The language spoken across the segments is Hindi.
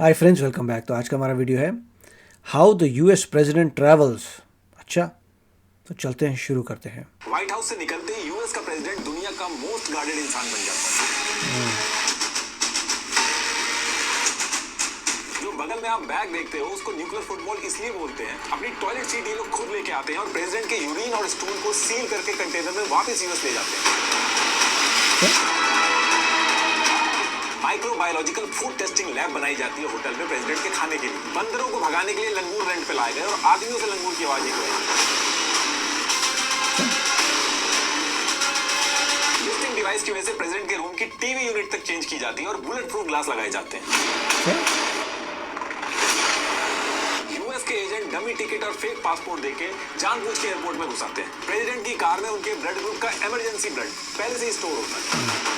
Hi friends, welcome back. तो आज का हमारा वीडियो है how the US president travels. अच्छा, तो चलते हैं, शुरू करते हैं। व्हाइट हाउस से निकलते ही यूएस का प्रेसिडेंट दुनिया का मोस्ट गार्डेड इंसान बन जाता है। जो बगल में आप बैग देखते हो उसको न्यूक्लियर फुटबॉल इसलिए बोलते हैं। अपनी टॉयलेट सीट ये लोग खुद लेके आते हैं और प्रेसिडेंट के यूरिन और स्टूल को सील करके कंटेनर में वापस यूएस ले जाते हैं। माइक्रोबायोलॉजिकल फूड टेस्टिंग लैब बनाई जाती है होटल में प्रेसिडेंट के खाने के लिए। बंदरों को भगाने के लिए लंगूर रेंट पे लाए गए और आदमियों से लंगूर की आवाज निकली। लिफ्टिंग डिवाइस की वजह से प्रेसिडेंट के रूम की टीवी यूनिट तक चेंज की जाती है और बुलेट प्रूफ ग्लास लगाए जाते हैं। यूएस के एजेंट डमी टिकट और फेक पासपोर्ट देके जानबूझ के एयरपोर्ट में घुसाते हैं। प्रेसिडेंट की कार में उनके ब्लड ग्रुप का इमरजेंसी ब्लड पहले से ही स्टोर होता है।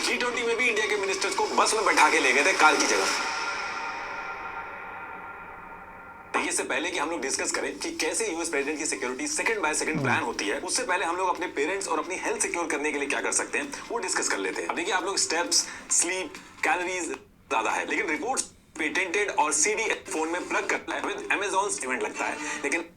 G20 में भी इंडिया के मिनिस्टर्स को बस में बैठा के ले गए थे कार की जगह। इससे पहले कि हम लोग डिस्कस करें कि कैसे यूएस प्रेसिडेंट की security second by second plan होती है, उससे पहले हम लोग अपने पेरेंट्स और अपनी हेल्थ सिक्योर करने के लिए क्या कर सकते हैं वो डिस्कस कर लेते हैं। अब देखिए, आप लोग स्टेप्स, स्लीप, कैलोरीज ज्यादा है, लेकिन रिपोर्ट्स पेटेंटेड और सीडी फोन में प्लग करना है विद अमेज़न इवेंट लगता है, लेकिन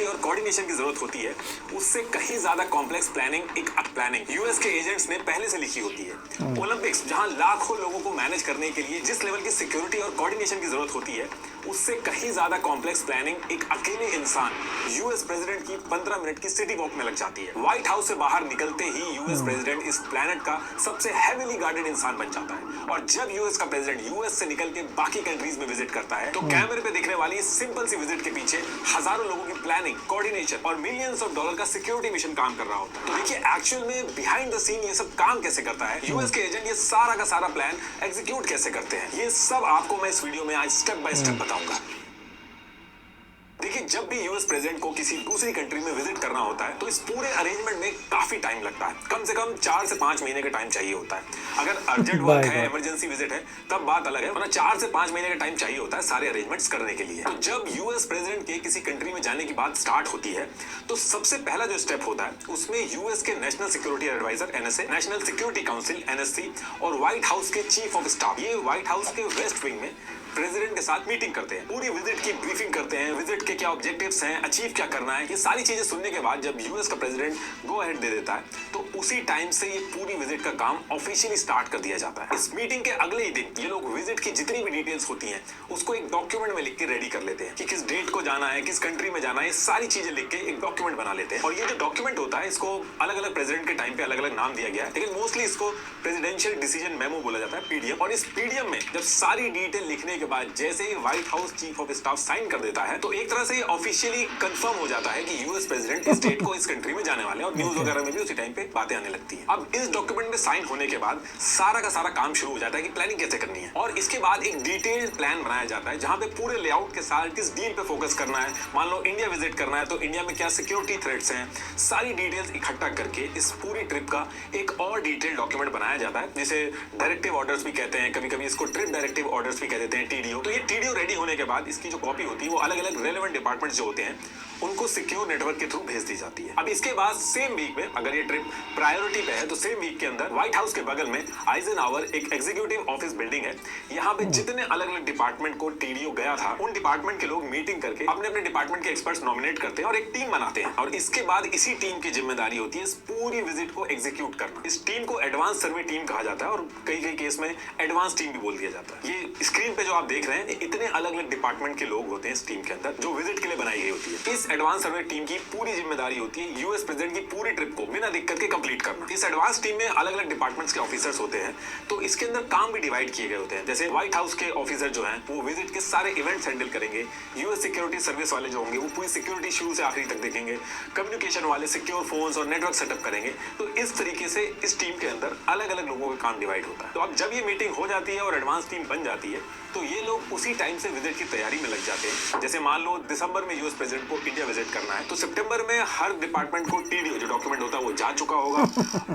और कोऑर्डिनेशन की जरूरत होती है उससे कहीं ज्यादा कॉम्प्लेक्स प्लानिंग एक प्लानिंग यूएस के एजेंट्स ने पहले से लिखी होती है। ओलंपिक्स जहां लाखों लोगों को मैनेज करने के लिए जिस लेवल की सिक्योरिटी और कोऑर्डिनेशन की जरूरत होती है उससे कहीं ज्यादा कॉम्प्लेक्स प्लानिंग एक अकेले इंसान यूएस प्रेसिडेंट की 15 मिनट की सिटी वॉक में लग जाती है। व्हाइट हाउस से बाहर निकलते ही यूएस प्रेसिडेंट इस प्लेनेट का सबसे हेवीली गार्डेड इंसान बन जाता है। और जब यूएस का प्रेसिडेंट यूएस से निकल के बाकी कंट्रीज में विजिट करता है तो कैमरे पे दिखने वाली सिंपल सी विजिट के पीछे हजारों लोगों की प्लानिंग, कोऑर्डिनेशन और मिलियंस ऑफ डॉलर का सिक्योरिटी मिशन काम कर रहा होता है। तो देखिए, एक्चुअल में बिहाइंड द सीन ये सब काम कैसे करता है, यूएस के एजेंट ये सारा का सारा प्लान एग्जीक्यूट कैसे करते हैं, ये सब आपको मैं इस वीडियो में आज स्टेप बाय स्टेप बताऊंगा। देखिए, जब भी यूएस प्रेसिडेंट को किसी दूसरी कंट्री में विजिट करना होता है तो इस पूरे अरेंजमेंट में काफी टाइम लगता है। कम से कम 4 से 5 महीने का टाइम चाहिए होता है। अगर अर्जेंट वर्क है, इमरजेंसी विजिट है, तब बात अलग है, वरना 4 से 5 महीने का टाइम चाहिए होता है सारे अरेंजमेंट्स करने के लिए। तो जब यूएस प्रेसिडेंट के किसी कंट्री में जाने की बात स्टार्ट होती है तो सबसे पहला जो स्टेप होता है उसमें यूएस के national security adviser NSA, national security council NSC और व्हाइट हाउस के चीफ ऑफ स्टाफ, ये व्हाइट हाउस के वेस्ट विंग में प्रेसिडेंट के साथ मीटिंग करते हैं, पूरी विजिट की ब्रीफिंग करते हैं, विजिट के क्या ऑब्जेक्टिव्स हैं, अचीव क्या करना है। ये सारी चीजें सुनने के बाद जब यूएस का प्रेसिडेंट गो अहेड दे देता है तो उसी टाइम से ये पूरी विजिट का काम ऑफिशियली स्टार्ट कर दिया जाता है। इस मीटिंग के अगले ही दिन ये लोग विजिट की जितनी भी डिटेल्स होती हैं उसको एक डॉक्यूमेंट में लिख के रेडी कर लेते हैं कि किस डेट को जाना है, किस कंट्री में जाना है, ये सारी चीजें लिख के एक डॉक्यूमेंट बना लेते हैं। और ये जो डॉक्यूमेंट होता है इसको अलग अलग प्रेसिडेंट के टाइम पे अलग अलग नाम दिया गया है, लेकिन मोस्टली इसको प्रेसिडेंशियल डिसीजन मेमो बोला जाता है, पीडीएम। और इस पीडीएम में जब सारी डिटेल लिखने के बाद जैसे ही White House chief of staff sign कर देता है तो एक तरह से ऑफिशियली कंफर्म हो जाता है कि यूएस प्रेसिडेंट इस डेट को इस कंट्री में जाने वाले हैं और न्यूज वगैरह में भी उसी टाइम पे बातें आने लगती हैं। अब इस डॉक्यूमेंट में साइन होने के बाद सारा का सारा काम शुरू हो जाता है कि प्लानिंग कैसे करनी है। और इसके बाद एक डिटेल्ड प्लान बनाया जाता है जहां पे पूरे लेआउट के साथ किस डील पे फोकस करना है। मान लो इंडिया विजिट करना है तो इंडिया में क्या सिक्योरिटी थ्रेट्स हैं, सारी डिटेल्स इकट्ठा करके इस पूरी ट्रिप का एक और डिटेल्ड डॉक्यूमेंट बनाया जाता है, जिसे डायरेक्टिव ऑर्डर्स भी कहते हैं, कभी कभी इसको ट्रिप डायरेक्टिव ऑर्डर्स भी कह देते हैं, टीडीओ। तो ये टीडीओ रेडी होने के बाद इसकी जो कॉपी होती है वो अलग अलग रेलेवेंट डिपार्टमेंट्स जो होते हैं उनको सिक्योर नेटवर्क के थ्रू भेज दी जाती है। अब इसके बाद सेम वीक में, अगर ये ट्रिप प्रायोरिटी पे है तो सेम वीक के अंदर व्हाइट हाउस के बगल में आइजनहावर एक एग्जीक्यूटिव ऑफिस बिल्डिंग है, यहाँ पे जितने अलग अलग डिपार्टमेंट को टीडीओ गया था उन डिपार्टमेंट के लोग मीटिंग करके अपने अपने डिपार्टमेंट के एक्सपर्ट्स नॉमिनेट करते हैं और एक टीम बनाते हैं। और इसके बाद इसी टीम की जिम्मेदारी होती है इस पूरी विजिट को एग्जीक्यूट करना। इस टीम को एडवांस सर्वे टीम कहा जाता है और कई कई केस में एडवांस टीम भी बोल दिया जाता है। ये स्क्रीन पे जो आप देख रहे हैं इतने अलग अलग डिपार्टमेंट के लोग होते हैं इस टीम के अंदर जो विजिट के लिए बनाई गई होती है। इस एडवांस सर्वे टीम की पूरी जिम्मेदारी होती है यूएस प्रेसिडेंट की पूरी ट्रिप को बिना दिक्कत के कंप्लीट करना। इस एडवांस टीम में अलग अलग डिपार्टमेंट्स के ऑफिसर्स होते हैं तो इसके अंदर काम भी डिवाइड किए गए होते हैं। जैसे व्हाइट हाउस के ऑफिसर जो हैं वो विजिट के सारे इवेंट्स हैंडल करेंगे, यूएस सिक्योरिटी सर्विस वाले जो होंगे वो पूरी सिक्योरिटी शुरू से आखिरी तक देखेंगे, कम्युनिकेशन वाले सिक्योर फोन्स और नेटवर्क सेटअप करेंगे। तो इस तरीके से इस टीम के अंदर अलग अलग लोगों का काम डिवाइड होता है। तो अब जब ये मीटिंग हो जाती है और एडवांस टीम बन जाती है तो ये लोग उसी टाइम से विजिट की तैयारी में लग जाते हैं। जैसे मान लो दिसंबर में यूएस प्रेसिडेंट को इंडिया विजिट करना है, तो सितंबर में हर डिपार्टमेंट को टीडीओ जो डॉक्यूमेंट होता है वो जा चुका होगा।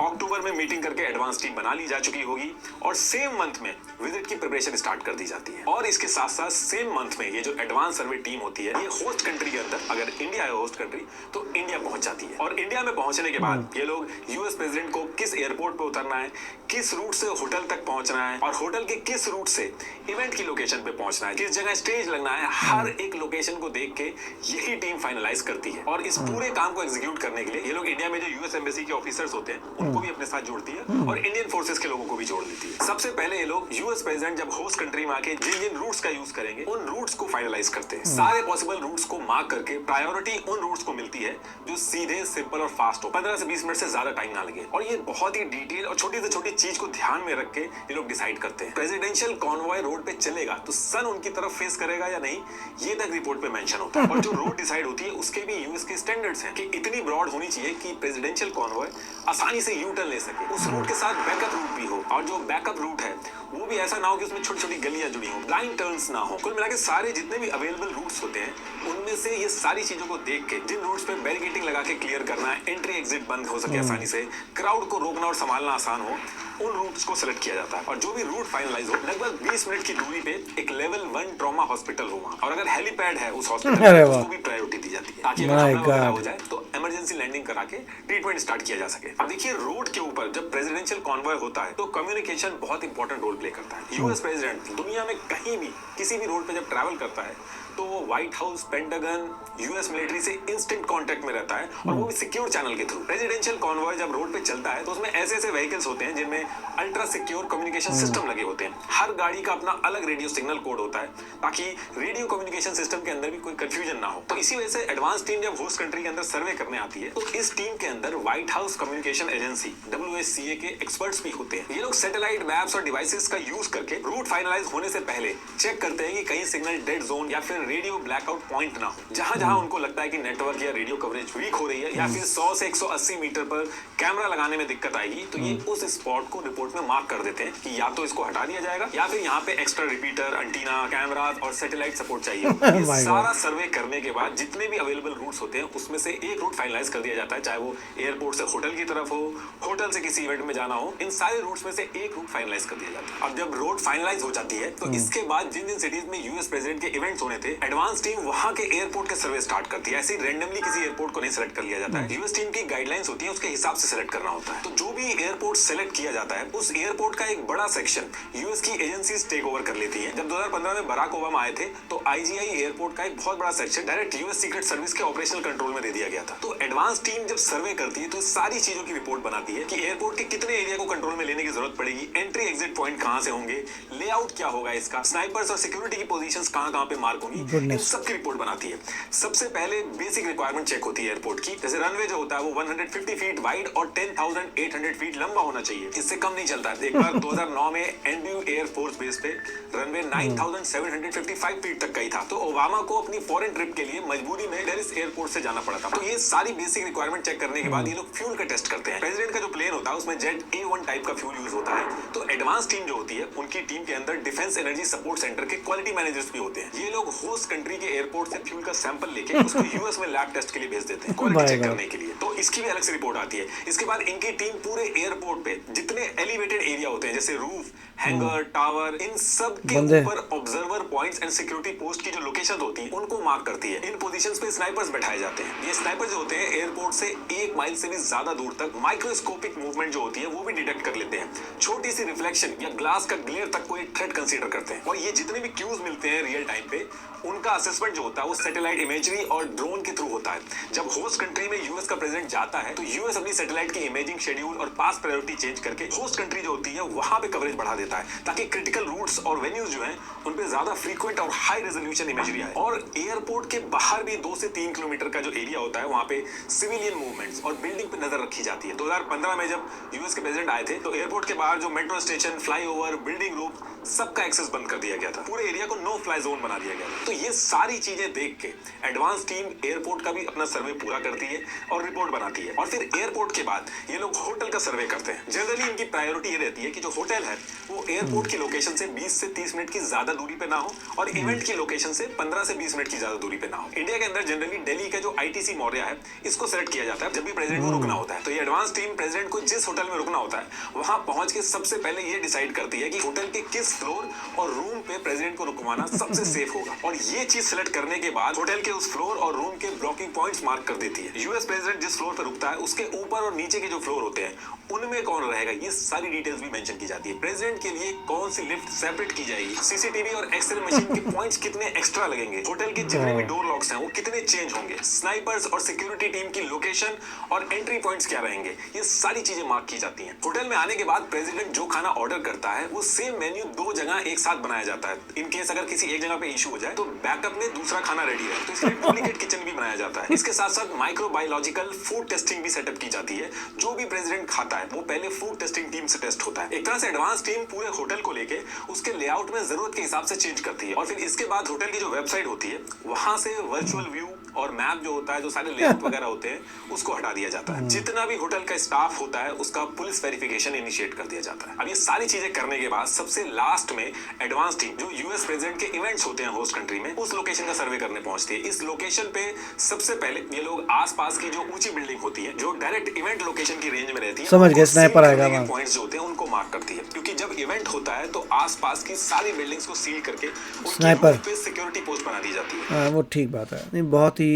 अक्टूबर में मीटिंग करके एडवांस टीम बना ली जा चुकी होगी और सेम मंथ में विजिट की प्रिपरेशन स्टार्ट कर दी जाती है। और इसके साथ साथ सेम मंथ में ये जो एडवांस सर्वे टीम होती है, ये होस्ट कंट्री के अंदर, अगर इंडिया है होस्ट कंट्री, तो इंडिया पहुंच जाती है। और इंडिया में पहुंचने के बाद ये लोग यूएस प्रेसिडेंट को किस एयरपोर्ट पे उतरना है, किस रूट से होटल तक पहुंचना है और होटल के किस रूट से इवेंट की लोकेशन पे पहुंचना है, किस जगह स्टेज लगना है, हर एक लोकेशन को देख के यही टीम फाइनलाइज करती है। और इस पूरे काम को एग्जीक्यूट करने के लिए ये लोग इंडिया में जो यूएस एम्बेसी के ऑफिसर्स होते हैं उनको भी अपने साथ जोड़ती है और इंडियन फोर्सेस के लोगों को भी जोड़ लेती है। सबसे पहले ये लोग यूएस प्रेसिडेंट जब होस्ट कंट्री में आके जिन जिन रूट्स का यूज करेंगे उन रूट्स को फाइनलाइज करते हैं। सारे पॉसिबल रूट्स को मार्क करके प्रायोरिटी उन रूट्स को मिलती है जो सीधे, सिंपल और फास्ट हो, 15 से 20 मिनट से ज्यादा टाइम ना लगे। और ये बहुत ही डिटेल और छोटी से छोटी चीज को ध्यान में रख के ये लोग डिसाइड करते हैं। प्रेसिडेंशियल कॉन्वॉय रोड पे चलेगा तो सन उनकी तरफ फेस करेगा या नहीं, ये तक रिपोर्ट पे मेंशन होता है। और जो रोड डिसाइड होती है उसके भी यूएस के स्टैंडर्ड्स हैं कि इतनी ब्रॉड होनी चाहिए कि प्रेसिडेंशियल कॉन्वॉय आसानी से यू टर्न ले सके। उस रूट के साथ बैकअप रूट भी हो, और जो बैकअप रूट है वो भी ऐसा ना हो कि उसमें छोटी छोटी गलियां जुड़ी हो, ब्लाइंड टर्न्स ना हो। कुल मिला के सारे जितने भी अवेलेबल रूट्स होते हैं उनमें से ये सारी चीजों को देख के जिन रूट्स पे बैरिकेडिंग लगा के क्लियर करना है, एंट्री एग्जिट बंद हो सके आसानी से, क्राउड को रोकना और संभालना आसान हो, उन रूट्स को सेलेक्ट किया जाता है। और जो भी रूट फाइनलाइज हो, लगभग 20 मिनट की दूरी पे एक लेवल 1 ट्रॉमा हॉस्पिटल हो वहाँ, और अगर हेलीपैड है उस हॉस्पिटल में उसको भी प्रायोरिटी दी जाती है ताकि अगर हमला वगैरह हो जाए तो इमरजेंसी लैंडिंग करा के ट्रीटमेंट स्टार्ट किया जा सके। अब देखिए, रोड के ऊपर जब प्रेसिडेंशियल कॉन्वॉय होता है तो कम्युनिकेशन बहुत इंपॉर्टेंट रोल प्ले करता है। यूएस प्रेसिडेंट दुनिया में कहीं भी किसी भी रोड पे जब ट्रैवल करता है तो वो white house, pentagon, US military से इंस्टेंट कांटेक्ट में रहता है, और वो भी सिक्योर चैनल के थ्रू। प्रेसिडेंशियल कॉन्वॉय जब रोड पे चलता है तो उसमें ऐसे ऐसे व्हीकल्स होते हैं जिनमें अल्ट्रा सिक्योर कम्युनिकेशन सिस्टम लगे होते हैं। हर गाड़ी का अपना अलग रेडियो सिग्नल कोड होता है ताकि रेडियो कम्युनिकेशन सिस्टम के अंदर भी कोई कंफ्यूजन ना हो। तो इसी वजह से एडवांस टीम जब होस्ट कंट्री के अंदर सर्वे करने आती है तो इस टीम के अंदर white house communication agency WSCA के एक्सपर्ट्स भी होते हैं। ये लोग सैटेलाइट मैप्स और डिवाइसेस का यूज करके रूट फाइनलाइज होने से पहले चेक करते हैं कि कहीं सिग्नल डेड जोन या फिर रेडियो ब्लैकआउट पॉइंट ना हो। जहां उनको लगता है कि नेटवर्क या रेडियो कवरेज वीक हो रही है या फिर 100 से 180 मीटर पर कैमरा लगाने में दिक्कत आएगी, तो ये उस स्पॉट को रिपोर्ट में मार्क कर देते हैं कि या तो इसको हटा दिया जाएगा या फिर यहाँ पे एक्स्ट्रा रिपीटर, एंटीना, कैमरा और सैटेलाइट सपोर्ट चाहिए। ये सारा सर्वे करने के बाद जितने भी अवेलेबल रूट्स होते हैं उसमें से एक रूट फाइनलाइज कर दिया जाता है, चाहे वो एयरपोर्ट से होटल की तरफ हो, होटल से किसी इवेंट में जाना हो। इन सारे रूट्स में से एक रूट फाइनलाइज कर दिया जाता है। अब जब रोड फाइनलाइज हो जाती है तो इसके बाद जिन जिन सिटीज में यूएस प्रेसिडेंट के इवेंट्स होने थे, एडवांस टीम वहां के एयरपोर्ट के सर्वे स्टार्ट करती है। ऐसे रैंडमली किसी एयरपोर्ट को नहीं सेलेक्ट कर लिया जाता है। यूएस टीम की गाइडलाइंस होती है, उसके हिसाब से सेलेक्ट करना होता है। तो जो भी एयरपोर्ट सेलेक्ट किया जाता है उस एयरपोर्ट का एक बड़ा सेक्शन यूएस की एजेंसीज टेक ओवर कर लेती हैं। जब 2015 में बराक ओबामा आए थे तो IGI एयरपोर्ट का एक बहुत बड़ा section direct US secret service के ऑपरेशनल कंट्रोल में दे दिया गया था। तो एडवांस टीम जब सर्वे करती है तो सारी चीजों की रिपोर्ट बनाती है कि एयरपोर्ट के कितने एरिया को कंट्रोल में लेने की जरूरत पड़ेगी, एंट्री एग्जिट पॉइंट कहां से होंगे, लेआउट क्या होगा इसका, स्नाइपर्स और सिक्योरिटी की पोजीशंस कहां पे मार्क होंगी, इन सब की रिपोर्ट बनाती है। सबसे पहले बेसिक रिक्वायरमेंट चेक होती है एयरपोर्ट की। जैसे रनवे जो होता है वो 150 फीट वाइड और 10,800 फीट लंबा होना चाहिए, इससे कम नहीं चलता है। एक बार 2009 में एनडीयू एयर फोर्स बेस पे रनवे 9,755 फीट तक गई था, तो ओबामा को अपनी फॉरेन ट्रिप के लिए मजबूरी में डेलिस एयरपोर्ट से जाना पड़ा था। तो ये सारी बेसिक रिक्वायरमेंट चेक करने के बाद ये लोग फ्यूल का टेस्ट करते हैं। प्रेसिडेंट का जो प्लेन होता है उसमें जेट A1 टाइप का फ्यूल यूज होता है। तो एडवांस टीम जो होती है उनकी टीम के अंदर डिफेंस एनर्जी सपोर्ट सेंटर के क्वालिटी मैनेजर्स भी होते हैं। ये लोग होस्ट कंट्री के एयरपोर्ट से फ्यूल का सैंपल लेके उसको यूएस में लैब टेस्ट के लिए भेज देते हैं, क्वालिटी चेक करने के लिए। तो इसकी भी अलग से रिपोर्ट आती है। इसके बाद इनकी टीम पूरे एयरपोर्ट पे जितने एलिवेटेड एरिया होते हैं जैसे रूफ, हैंगर, टावर, इन सब के ऊपर observer points and security post की जो लोकेशन होती है उनको मार्क करती है। इन पोजीशंस पे स्नाइपर्स बैठाए जाते हैं। ये स्नाइपर जो होते हैं एयरपोर्ट से 1 माइल से भी ज्यादा दूर तक माइक्रोस्कोपिक मूवमेंट जो होती है वो भी डिटेक्ट कर लेते हैं। छोटी सी रिफ्लेक्शन या ग्लास का ग्लेयर तक को एक थ्रेट कंसीडर करते हैं। और ये जितने भी क्यूज मिलते हैं रियल टाइम पे उनका असेसमेंट जो होता है वो सैटेलाइट इमेजरी और ड्रोन के थ्रू होता है। जब होस्ट कंट्री में यूएस का प्रेसिडेंट जाता है तो यूएस अपनी सैटेलाइट की इमेजिंग शेड्यूल और पास प्रायोरिटी चेंज करके होस्ट कंट्री जो होती है वहां पे कवरेज बढ़ा देता है ताकि क्रिटिकल रूट्स और वेन्यूज जो हैं उन पे ज्यादा फ्रीक्वेंट और हाई रेजोल्यूशन इमेजरी आए। और एयरपोर्ट के बाहर भी 2 से 3 किलोमीटर का जो एरिया होता है वहां पे सिविलियन मूवमेंट्स और बिल्डिंग पे नजर रखी जाती है। 2015 में जब यूएस के प्रेसिडेंट आए थे तो एयरपोर्ट के बाहर जो metro station, flyover, building roof सबका एक्सेस बंद कर दिया गया था। पूरे एरिया को नो फ्लाई जोन बना दिया गया था। तो ये सारी चीजें देख के एडवांस टीम एयरपोर्ट का भी अपना सर्वे पूरा करती है और रिपोर्ट बनाती है और फिर एयरपोर्ट के बाद ये लोग होटल का सर्वे करते हैं। जनरली इनकी प्रायोरिटी ये रहती है कि जो होटल है वो एयरपोर्ट की लोकेशन से 20 से 30 मिनट की ज्यादा दूरी पे ना हो और इवेंट की लोकेशन से 15 से 20 मिनट की ज्यादा दूरी पे ना हो। इंडिया के अंदर जनरली दिल्ली का जो ITC मौर्या है इसको सेलेक्ट किया जाता है जब भी प्रेसिडेंट को रुकना होता है। तो ये एडवांस टीम प्रेसिडेंट को जिस होटल में रुकना होता है वहां पहुंच के सबसे पहले ये डिसाइड करती है कि होटल के किस फ्लोर और रूम पे प्रेसिडेंट को रुकवाना सबसे सेफ होगा और ये चीज सेलेक्ट करने के बाद होटल के उस फ्लोर और रूम के ब्लॉकिंग पॉइंट्स मार्क कर देती है। यूएस प्रेसिडेंट जिस फ्लोर पर रुकता है उसके ऊपर और नीचे के जो फ्लोर होते हैं उनमें कौन रहेगा ये सारी डिटेल्स भी मेंशन की जाती है। प्रेसिडेंट के लिए कौन सी लिफ्ट सेपरेट की जाएगी, सीसीटीवी और एक्सरे मशीन के पॉइंट्स कितने एक्स्ट्रा लगेंगे, होटल के जितने भी डोर लॉक्स हैं वो कितने चेंज होंगे, स्नाइपर्स और सिक्योरिटी टीम की लोकेशन और एंट्री पॉइंट्स क्या रहेंगे, ये सारी चीजें मार्क की जाती हैं। होटल में आने के बाद प्रेसिडेंट जो खाना ऑर्डर करता है वो सेम मेन्यू 2 जगह एक साथ बनाया जाता है। इन केस अगर किसी एक जगह पे इशू हो जाए तो बैकअप में दूसरा खाना रेडी रहे, तो इसलिए डुप्लीकेट किचन भी बनाया जाता है। इसके साथ साथ माइक्रोबायोलॉजिकल फूड टेस्टिंग भी सेटअप की जाती है। जो भी प्रेसिडेंट खाता है वो पहले फूड टेस्टिंग टीम से टेस्ट होता है। एक तरह से एडवांस टीम पूरे होटल को लेके उसके लेआउट में जरूरत के हिसाब से चेंज करती है और फिर इसके बाद होटल की जो वेबसाइट होती है वहां से वर्चुअल व्यू और मैप जो होता है, जो सारे लेआउट वगैरह होते हैं, उसको हटा दिया जाता है। जितना भी होटल का स्टाफ होता है उसका पुलिस वेरिफिकेशन इनिशिएट कर दिया जाता है। अब ये सारी चीजें करने के बाद सबसे लास्ट में एडवांस टीम जो यूएस प्रेसिडेंट के इवेंट्स होते हैं होस्ट कंट्री में उस लोकेशन का सर्वे करने पहुंचती है। इस लोकेशन पे सबसे पहले ये लोग आसपास की जो ऊंची बिल्डिंग होती है जो डायरेक्ट इवेंट लोकेशन की रेंज में रहती है, समझ गए, स्नाइपर आएगा वहां, पॉइंट्स जो होते हैं उनको मार्क करती है। क्योंकि जब इवेंट होता है तो आसपास की सारी बिल्डिंग्स को सील करके स्नाइपर पे सिक्योरिटी पोस्ट बना दी जाती है। हाँ, वो ठीक बात है। नहीं, बहुत ही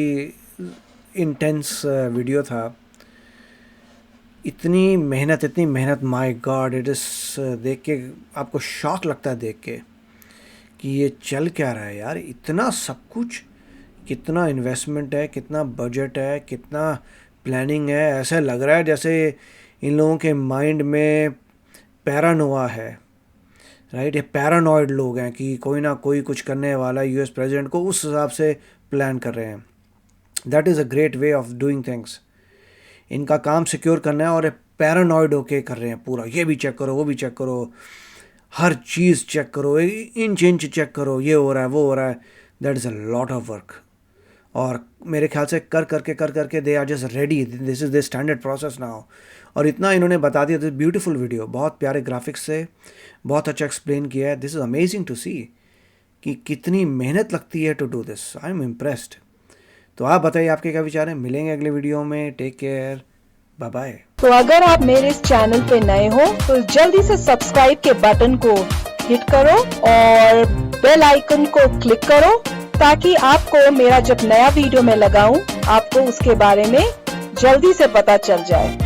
इंटेंस वीडियो था। इतनी मेहनत, माय गॉड, इट इज़ देख के आपको शॉक लगता है देख के कि ये चल क्या रहा है यार। इतना सब कुछ, कितना इन्वेस्टमेंट है, कितना बजट है, कितना प्लानिंग है। ऐसा लग रहा है जैसे इन लोगों के माइंड में पैरानोआ है, राइट। ये पैरानॉइड लोग हैं कि कोई ना कोई कुछ करने वाला यूएस प्रेसिडेंट को उस हिसाब से प्लान कर रहे हैं। That is a great way of doing things. इनका काम सिक्योर करना है और पैरानॉइड होके कर रहे हैं पूरा। ये भी चेक करो, वो भी चेक करो, हर चीज़ चेक करो, इंच चेक करो, ये हो रहा है, वो हो रहा है। That is a lot of work. और मेरे ख्याल से कर करके they are just ready. This is the standard process now. और इतना इन्होंने बता दिया। दिस ब्यूटीफुल वीडियो, बहुत प्यारे ग्राफिक्स से, बहुत अच्छा एक्सप्लेन किया है। This is amazing to see कि कितनी मेहनत लगती है to do this. I am impressed. तो आप बताइए आपके क्या विचार हैं। मिलेंगे अगले वीडियो में। Take care, bye bye. तो अगर आप मेरे इस चैनल पे नए हो तो जल्दी से सब्सक्राइब के बटन को हिट करो और बेल आइकन को क्लिक करो ताकि आपको मेरा जब नया वीडियो मैं लगाऊं आपको उसके बारे में जल्दी से पता चल जाए।